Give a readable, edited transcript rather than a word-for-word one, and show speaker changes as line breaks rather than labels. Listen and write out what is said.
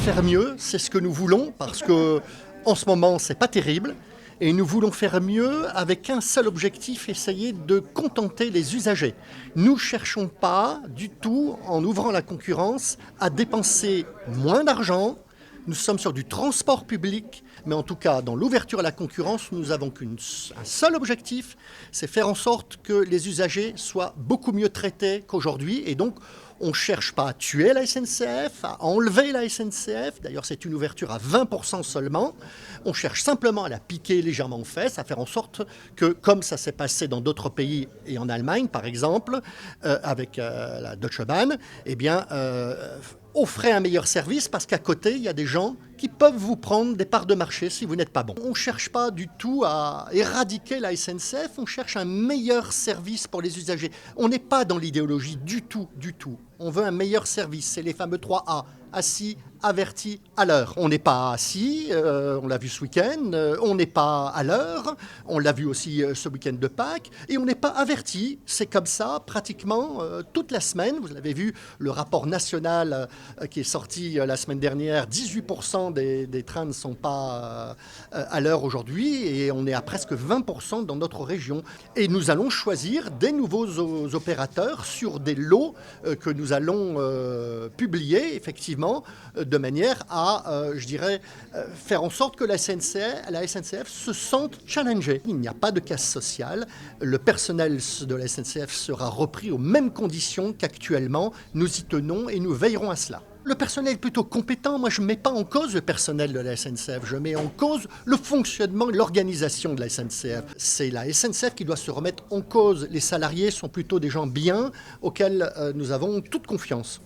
faire mieux, c'est ce que nous voulons, parce que en ce moment, c'est pas terrible. Et nous voulons faire mieux avec un seul objectif, essayer de contenter les usagers. Nous ne cherchons pas du tout, en ouvrant la concurrence, à dépenser moins d'argent. Nous sommes sur du transport public, mais en tout cas, dans l'ouverture à la concurrence, nous n'avons qu'un seul objectif, c'est faire en sorte que les usagers soient beaucoup mieux traités qu'aujourd'hui. Et donc, on ne cherche pas à tuer la SNCF, à enlever la SNCF. D'ailleurs, c'est une ouverture à 20% seulement. On cherche simplement à la piquer légèrement aux fesses, à faire en sorte que, comme ça s'est passé dans d'autres pays et en Allemagne, par exemple, avec la Deutsche Bahn, eh bien, offrez un meilleur service parce qu'à côté, il y a des gens qui peuvent vous prendre des parts de marché si vous n'êtes pas bon. On ne cherche pas du tout à éradiquer la SNCF, on cherche un meilleur service pour les usagers. On n'est pas dans l'idéologie du tout, du tout. On veut un meilleur service, c'est les fameux 3A, assis, averti, à l'heure. On n'est pas assis, on l'a vu ce week-end, on n'est pas à l'heure, on l'a vu aussi ce week-end de Pâques, et on n'est pas averti. C'est comme ça pratiquement toute la semaine. Vous avez vu le rapport national qui est sorti la semaine dernière, 18% des trains ne sont pas à l'heure aujourd'hui, et on est à presque 20% dans notre région. Et nous allons choisir des nouveaux opérateurs sur des lots que nous allons publier, effectivement, de manière à, faire en sorte que la SNCF se sente challengée. Il n'y a pas de casse sociale. Le personnel de la SNCF sera repris aux mêmes conditions qu'actuellement. Nous y tenons et nous veillerons à cela. Le personnel est plutôt compétent. Moi, je ne mets pas en cause le personnel de la SNCF. Je mets en cause le fonctionnement et l'organisation de la SNCF. C'est la SNCF qui doit se remettre en cause. Les salariés sont plutôt des gens bien auxquels nous avons toute confiance.